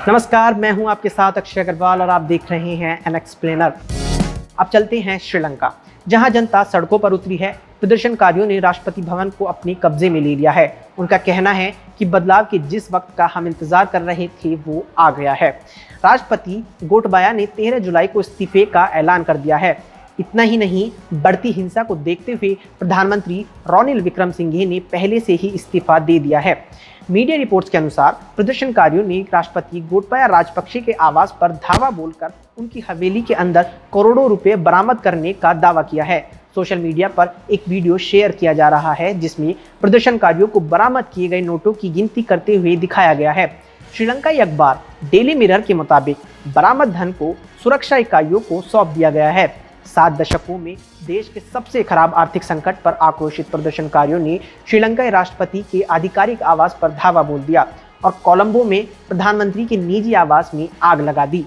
नमस्कार, मैं हूं आपके साथ अक्षय अग्रवाल और आप देख रहे हैं एन एक्सप्लेनर। अब चलते हैं श्रीलंका, जहां जनता सड़कों पर उतरी है। प्रदर्शनकारियों ने राष्ट्रपति भवन को अपने कब्जे में ले लिया है। उनका कहना है कि बदलाव के जिस वक्त का हम इंतजार कर रहे थे वो आ गया है। राष्ट्रपति गोटबाया ने 13 जुलाई को इस्तीफे का ऐलान कर दिया है। इतना ही नहीं, बढ़ती हिंसा को देखते हुए प्रधानमंत्री रनिल विक्रमसिंघे ने पहले से ही इस्तीफा दे दिया है। मीडिया रिपोर्ट्स के अनुसार प्रदर्शनकारियों ने राष्ट्रपति गोटबाया राजपक्षे के आवास पर धावा बोलकर उनकी हवेली के अंदर करोड़ों रुपए बरामद करने का दावा किया है। सोशल मीडिया पर एक वीडियो शेयर किया जा रहा है जिसमें प्रदर्शनकारियों को बरामद किए गए नोटों की गिनती करते हुए दिखाया गया है। श्रीलंकाई अखबार डेली मिरर के मुताबिक बरामद धन को सुरक्षा इकाइयों को सौंप दिया गया है। 7 दशकों में देश के सबसे खराब आर्थिक संकट पर आक्रोशित प्रदर्शनकारियों ने श्रीलंकाई राष्ट्रपति के आधिकारिक आवास पर धावा बोल दिया और कोलंबो में प्रधानमंत्री के निजी आवास में आग लगा दी।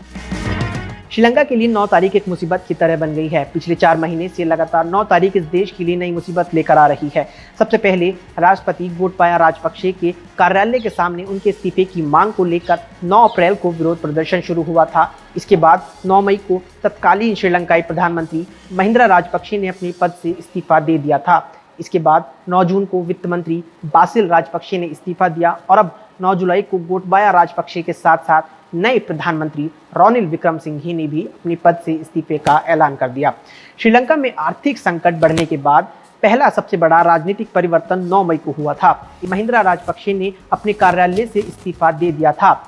श्रीलंका के लिए 9 तारीख एक मुसीबत की तरह बन गई है। पिछले 4 महीने से लगातार 9 तारीख इस देश के लिए नई मुसीबत लेकर आ रही है। सबसे पहले राष्ट्रपति गोटबाया राजपक्षे के कार्यालय के सामने उनके इस्तीफे की मांग को लेकर 9 अप्रैल को विरोध प्रदर्शन शुरू हुआ था। इसके बाद 9 मई को तत्कालीन श्रीलंकाई प्रधानमंत्री महिंद्रा राजपक्षे ने अपने पद से इस्तीफा दे दिया था। इसके बाद 9 जून को वित्त मंत्री बासिल राजपक्षे ने इस्तीफा दिया और अब 9 जुलाई को गोटबाया राजपक्षे के साथ साथ नए प्रधानमंत्री रनिल विक्रमसिंघे ने भी अपने पद से इस्तीफे का ऐलान कर दिया। श्रीलंका में आर्थिक संकट बढ़ने के बाद पहला सबसे बड़ा राजनीतिक परिवर्तन 9 मई को हुआ था। महिंद्रा राजपक्षे ने अपने कार्यालय से इस्तीफा दे दिया था।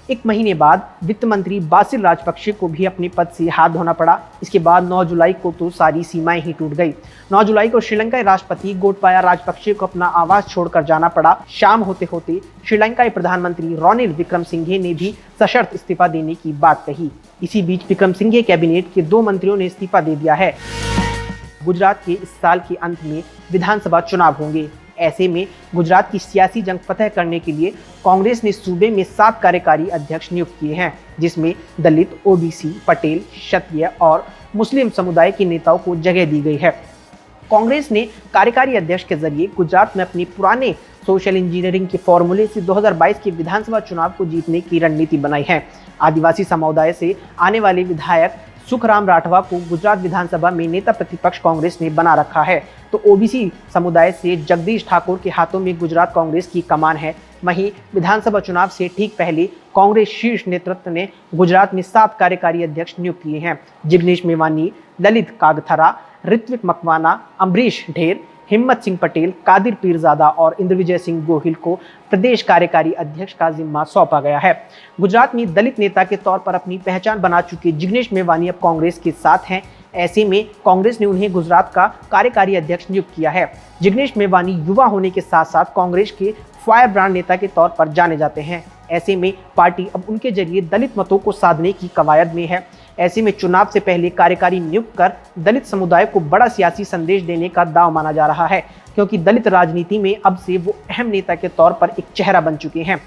1 महीने बाद वित्त मंत्री बासिल राजपक्षे को भी अपने पद से हाथ धोना पड़ा। इसके बाद 9 जुलाई को तो सारी सीमाएं ही टूट गई। 9 जुलाई को श्रीलंकाई राष्ट्रपति गोटबाया राजपक्षे को अपना आवास छोड़कर जाना पड़ा। शाम होते होते श्रीलंकाई प्रधानमंत्री रनिल विक्रमसिंघे ने भी सशर्त इस्तीफा देने की बात कही। इसी बीच विक्रमसिंघे कैबिनेट के 2 मंत्रियों ने इस्तीफा दे दिया है। गुजरात के इस साल के अंत में विधानसभा चुनाव होंगे। ऐसे में गुजरात की सियासी जंग फतह करने के लिए कांग्रेस ने सूबे में 7 कार्यकारी अध्यक्ष नियुक्त किए हैं, जिसमें दलित, ओबीसी, पटेल, क्षत्रिय और मुस्लिम समुदाय के नेताओं को जगह दी गई है। कांग्रेस ने कार्यकारी अध्यक्ष के जरिए गुजरात में अपने पुराने सोशल इंजीनियरिंग के फॉर्मूले से 2022 के विधानसभा चुनाव को जीतने की रणनीति बनाई है। आदिवासी समुदाय से आने वाले विधायक सुखराम राठवा को गुजरात विधानसभा में नेता प्रतिपक्ष कांग्रेस ने बना रखा है, तो ओबीसी समुदाय से जगदीश ठाकुर के हाथों में गुजरात कांग्रेस की कमान है। वहीं विधानसभा चुनाव से ठीक पहले कांग्रेस शीर्ष नेतृत्व ने गुजरात में 7 कार्यकारी अध्यक्ष नियुक्त किए हैं। जिग्नेश मेवानी, ललित कागथरा, ऋत्विक मकवाना, अम्बरीश ढेर, हिम्मत सिंह पटेल, कादिर पीरजादा और इंद्रविजय सिंह गोहिल को प्रदेश कार्यकारी अध्यक्ष का जिम्मा सौंपा गया है। गुजरात में दलित नेता के तौर पर अपनी पहचान बना चुके जिग्नेश मेवानी अब कांग्रेस के साथ हैं। ऐसे में कांग्रेस ने उन्हें गुजरात का कार्यकारी अध्यक्ष नियुक्त किया है। जिग्नेश मेवानी युवा होने के साथ साथ कांग्रेस के फायर ब्रांड नेता के तौर पर जाने जाते हैं। ऐसे में पार्टी अब उनके जरिए दलित मतों को साधने की कवायद में है। ऐसे में चुनाव से पहले कार्यकारी नियुक्त कर दलित समुदाय को बड़ा सियासी संदेश देने का दांव माना जा रहा है, क्योंकि दलित राजनीति में अब से वो अहम नेता के तौर पर एक चेहरा बन चुके हैं।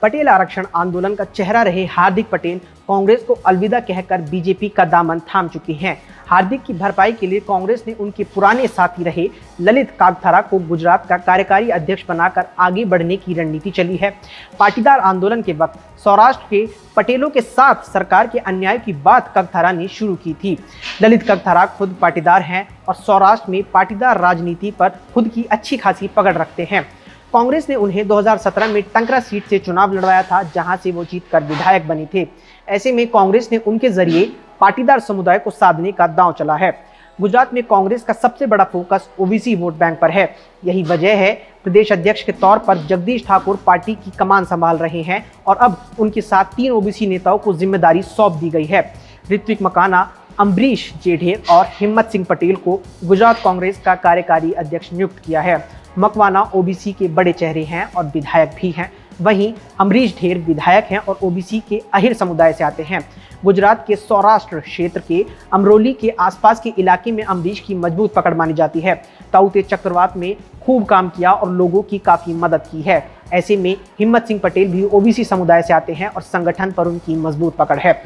पटेल आरक्षण आंदोलन का चेहरा रहे हार्दिक पटेल कांग्रेस को अलविदा कहकर बीजेपी का दामन थाम चुके हैं। हार्दिक की भरपाई के लिए कांग्रेस ने उनके पुराने साथी रहे ललित कागथरा को गुजरात का कार्यकारी अध्यक्ष बनाकर आगे बढ़ने की रणनीति चली है। पाटीदार आंदोलन के वक्त सौराष्ट्र के पटेलों के साथ सरकार के अन्याय की बात कागथरा ने शुरू की थी। ललित कागथरा खुद पाटीदार हैं और सौराष्ट्र में पाटीदार राजनीति पर खुद की अच्छी खासी पकड़ रखते हैं। कांग्रेस ने उन्हें 2017 में टंकरा सीट से चुनाव लड़वाया था, जहां से वो जीतकर विधायक बने थे। ऐसे में कांग्रेस ने उनके जरिए पाटीदार समुदाय को साधने का दांव चला है। गुजरात में कांग्रेस का सबसे बड़ा फोकस ओबीसी वोट बैंक पर है। यही वजह है प्रदेश अध्यक्ष के तौर पर जगदीश ठाकुर पार्टी की कमान संभाल रहे हैं और अब उनके साथ 3 ओबीसी नेताओं को जिम्मेदारी सौंप दी गई है। ऋत्विक मकाना, अम्बरीश ढेर और हिम्मत सिंह पटेल को गुजरात कांग्रेस का कार्यकारी अध्यक्ष नियुक्त किया है। मकवाना ओबीसी के बड़े चेहरे हैं और विधायक भी हैं। वहीं अम्बरीश ढेर विधायक हैं और ओबीसी के अहिर समुदाय से आते हैं। गुजरात के सौराष्ट्र क्षेत्र के अमरोली के आसपास के इलाके में अम्बरीश की मजबूत पकड़ मानी जाती है। ताऊते चक्रवात में खूब काम किया और लोगों की काफ़ी मदद की है। ऐसे में हिम्मत सिंह पटेल भी ओबीसी समुदाय से आते हैं और संगठन पर उनकी मजबूत पकड़ है।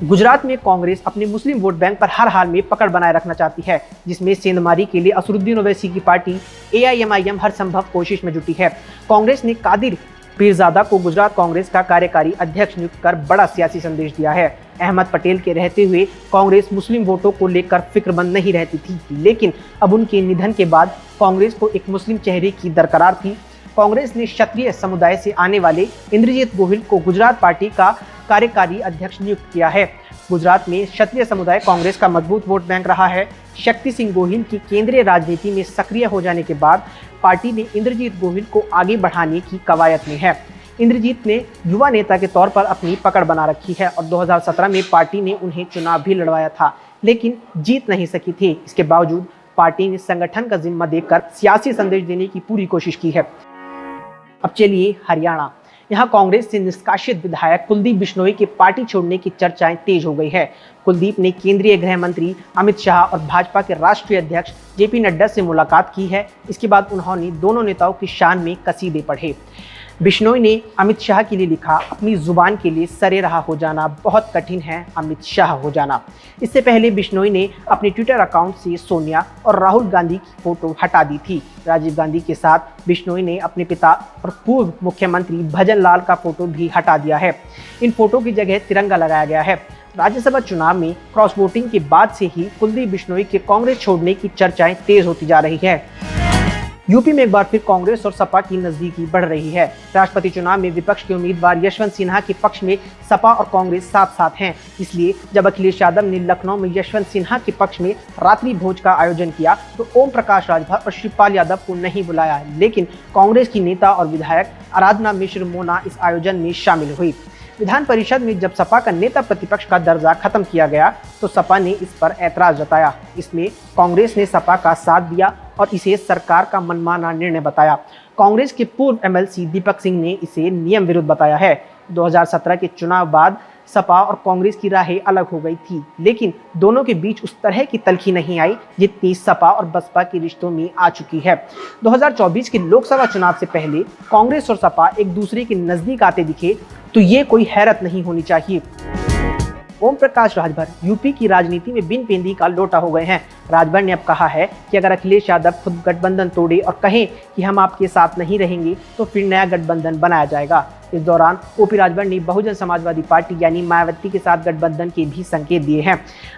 गुजरात में कांग्रेस अपने मुस्लिम वोट बैंक पर हर हाल में पकड़ बनाए रखना चाहती है, जिसमें सेंधमारी के लिए असरुद्दीन ओवैसी की पार्टी AIMIM हर संभव कोशिश में जुटी है। कांग्रेस ने कादिर पीरजादा को गुजरात कांग्रेस का कार्यकारी अध्यक्ष नियुक्त कर बड़ा सियासी संदेश दिया है। अहमद पटेल के रहते हुए कांग्रेस मुस्लिम वोटों को लेकर फिक्रमंद नहीं रहती थी, लेकिन अब उनके निधन के बाद कांग्रेस को एक मुस्लिम चेहरे की दरकार थी। कांग्रेस ने क्षत्रिय समुदाय से आने वाले इंद्रजीत गोहिल को गुजरात पार्टी का कार्यकारी अध्यक्ष नियुक्त किया है। गुजरात में क्षत्रिय समुदाय कांग्रेस का मजबूत वोट बैंक रहा है। शक्ति सिंह गोहिल की केंद्रीय राजनीति में सक्रिय हो जाने के बाद पार्टी ने इंद्रजीत गोहिल को आगे बढ़ाने की कवायद में है। इंद्रजीत ने युवा नेता के तौर पर अपनी पकड़ बना रखी है और 2017 में पार्टी ने उन्हें चुनाव भी लड़वाया था, लेकिन जीत नहीं सकी थी। इसके बावजूद पार्टी ने संगठन का जिम्मा देकर सियासी संदेश देने की पूरी कोशिश की है। अब चलिए हरियाणा। यहाँ कांग्रेस से निष्कासित विधायक कुलदीप बिश्नोई के पार्टी छोड़ने की चर्चाएं तेज हो गई है। कुलदीप ने केंद्रीय गृह मंत्री अमित शाह और भाजपा के राष्ट्रीय अध्यक्ष जेपी नड्डा से मुलाकात की है। इसके बाद उन्होंने दोनों नेताओं की शान में कसीदे पढ़े। बिश्नोई ने अमित शाह के लिए लिखा, अपनी जुबान के लिए सरे रहा हो जाना बहुत कठिन है, अमित शाह हो जाना। इससे पहले बिश्नोई ने अपने ट्विटर अकाउंट से सोनिया और राहुल गांधी की फोटो हटा दी थी। राजीव गांधी के साथ बिश्नोई ने अपने पिता और पूर्व मुख्यमंत्री भजन लाल का फोटो भी हटा दिया है। इन फोटो की जगह तिरंगा लगाया गया है। राज्यसभा चुनाव में क्रॉस वोटिंग के बाद से ही कुलदीप बिश्नोई के कांग्रेस छोड़ने की चर्चाएं तेज होती जा रही है। यूपी में एक बार फिर कांग्रेस और सपा की नजदीकी बढ़ रही है। राष्ट्रपति चुनाव में विपक्ष के उम्मीदवार यशवंत सिन्हा के पक्ष में सपा और कांग्रेस साथ साथ हैं। इसलिए जब अखिलेश यादव ने लखनऊ में यशवंत सिन्हा के पक्ष में रात्रि भोज का आयोजन किया तो ओम प्रकाश राजभर और शिवपाल यादव को नहीं बुलाया, लेकिन कांग्रेस की नेता और विधायक आराधना मिश्र मोना इस आयोजन में शामिल हुई। विधान परिषद में जब सपा का नेता प्रतिपक्ष का दर्जा खत्म किया गया तो सपा ने इस पर ऐतराज जताया। इसमें कांग्रेस ने सपा का साथ दिया और इसे सरकार का मनमाना निर्णय बताया। कांग्रेस के पूर्व एमएलसी दीपक सिंह ने इसे नियम विरुद्ध बताया है। 2017 के चुनाव बाद सपा और कांग्रेस की राहें अलग हो गई थी, लेकिन दोनों के बीच उस तरह की तल्खी नहीं आई जितनी सपा और बसपा के रिश्तों में आ चुकी है। 2024 के लोकसभा चुनाव से पहले कांग्रेस और सपा एक दूसरे के नजदीक आते दिखे तो ये कोई हैरत नहीं होनी चाहिए। ओम प्रकाश राजभर यूपी की राजनीति में बिन पेंदी का लोटा हो गए हैं। राजभर ने अब कहा है कि अगर अखिलेश यादव खुद गठबंधन तोड़े और कहें कि हम आपके साथ नहीं रहेंगे तो फिर नया गठबंधन बनाया जाएगा। इस दौरान ओपी राजभर ने बहुजन समाजवादी पार्टी यानी मायावती के साथ गठबंधन के भी संकेत दिए हैं।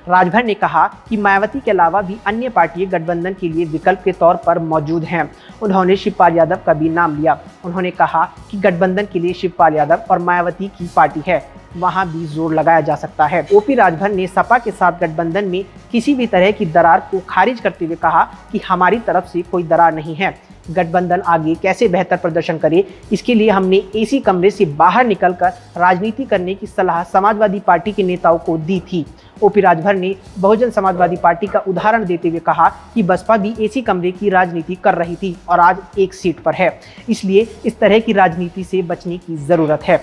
राजभर ने कहा कि मायावती के अलावा भी अन्य पार्टियां गठबंधन के लिए विकल्प के तौर पर मौजूद हैं। उन्होंने शिवपाल यादव का भी नाम लिया। उन्होंने कहा कि गठबंधन के लिए शिवपाल यादव और मायावती की पार्टी है, वहां भी जोर लगाया जा सकता है। ओपी राजभर ने सपा के साथ गठबंधन में किसी भी तरह की दरार को खारिज करते हुए कहा कि हमारी तरफ से कोई दरार नहीं है। गठबंधन आगे कैसे बेहतर प्रदर्शन करे, इसके लिए हमने एसी कमरे से बाहर निकलकर राजनीति करने की सलाह समाजवादी पार्टी के नेताओं को दी थी। ओपी राजभर ने बहुजन समाजवादी पार्टी का उदाहरण देते हुए कहा कि बसपा भी एसी कमरे की राजनीति कर रही थी और आज एक सीट पर है, इसलिए इस तरह की राजनीति से बचने की जरूरत है।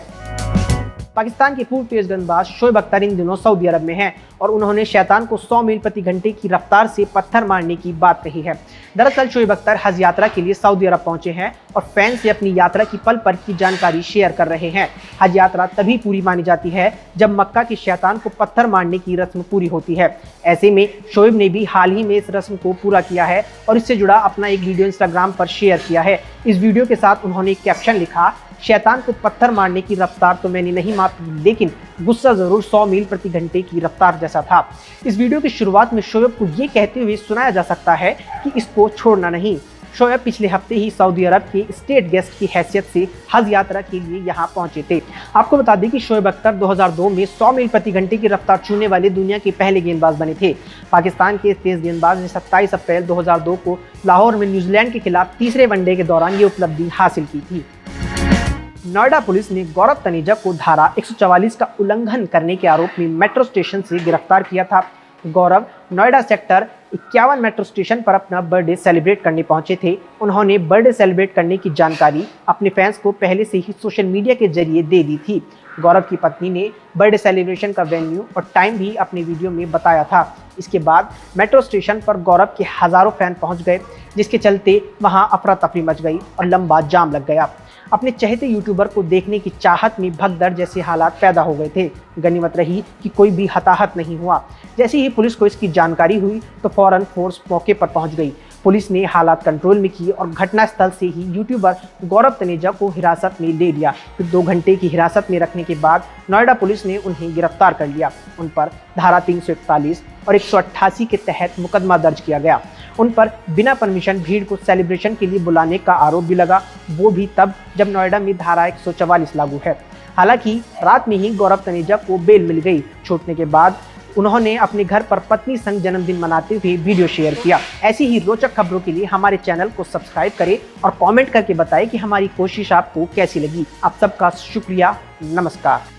पाकिस्तान के पूर्व तेज गेंदबाज शोएब अख्तर इन दिनों सऊदी अरब में हैं और उन्होंने शैतान को 100 मील प्रति घंटे की रफ्तार से पत्थर मारने की बात कही है। दरअसल शोएब अख्तर हज यात्रा के लिए सऊदी अरब पहुंचे हैं और फैंस से अपनी यात्रा की पल पल की जानकारी शेयर कर रहे हैं। हज यात्रा तभी पूरी मानी जाती है जब मक्का के शैतान को पत्थर मारने की रस्म पूरी होती है। ऐसे में शोएब ने भी हाल ही में इस रस्म को पूरा किया है और इससे जुड़ा अपना एक वीडियो इंस्टाग्राम पर शेयर किया है। इस वीडियो के साथ उन्होंने एक कैप्शन लिखा, शैतान को पत्थर मारने की रफ्तार तो मैंने नहीं मापी, लेकिन गुस्सा जरूर 100 मील प्रति घंटे की रफ्तार जैसा था। इस वीडियो की शुरुआत में शोएब को ये कहते हुए सुनाया जा सकता है कि इसको छोड़ना नहीं। शोएब पिछले हफ्ते ही सऊदी अरब के स्टेट गेस्ट की हैसियत से हज यात्रा के लिए यहाँ पहुंचे थे। आपको बता दें कि शोएब अख्तर 2002 में 100 मील प्रति घंटे की रफ्तार छूने वाले दुनिया के पहले गेंदबाज बने थे। पाकिस्तान के तेज गेंदबाज ने 27 अप्रैल 2002 को लाहौर में न्यूजीलैंड के खिलाफ तीसरे वनडे के दौरान ये उपलब्धि हासिल की थी। नोएडा पुलिस ने गौरव तनेजा को धारा 144 का उल्लंघन करने के आरोप में मेट्रो स्टेशन से गिरफ्तार किया था। गौरव नोएडा सेक्टर 51 मेट्रो स्टेशन पर अपना बर्थडे सेलिब्रेट करने पहुंचे थे। उन्होंने बर्थडे सेलिब्रेट करने की जानकारी अपने फैंस को पहले से ही सोशल मीडिया के जरिए दे दी थी। गौरव की पत्नी ने बर्थडे सेलिब्रेशन का वेन्यू और टाइम भी अपने वीडियो में बताया था। इसके बाद मेट्रो स्टेशन पर गौरव के हजारों फैन पहुंच गए, जिसके चलते वहां अफरा तफरी मच गई और लंबा जाम लग गया। अपने चहेते यूट्यूबर को देखने की चाहत में भगदड़ जैसे हालात पैदा हो गए थे। गनीमत रही कि कोई भी हताहत नहीं हुआ। जैसे ही पुलिस को इसकी जानकारी हुई तो फौरन फोर्स मौके पर पहुंच गई। पुलिस ने हालात कंट्रोल में किए और घटनास्थल से ही यूट्यूबर गौरव तनेजा को हिरासत में ले लिया। फिर 2 घंटे की हिरासत में रखने के बाद नोएडा पुलिस ने उन्हें गिरफ्तार कर लिया। उन पर धारा 341 और 188 के तहत मुकदमा दर्ज किया गया। उन पर बिना परमिशन भीड़ को सेलिब्रेशन के लिए बुलाने का आरोप भी लगा, वो भी तब जब नोएडा में धारा 144 लागू है। हालांकि रात में ही गौरव तनेजा को बेल मिल गई। छूटने के बाद उन्होंने अपने घर पर पत्नी संग जन्मदिन मनाते हुए वीडियो शेयर किया। ऐसी ही रोचक खबरों के लिए हमारे चैनल को सब्सक्राइब करें और कमेंट करके बताएं कि हमारी कोशिश आपको कैसी लगी। आप सबका शुक्रिया। नमस्कार।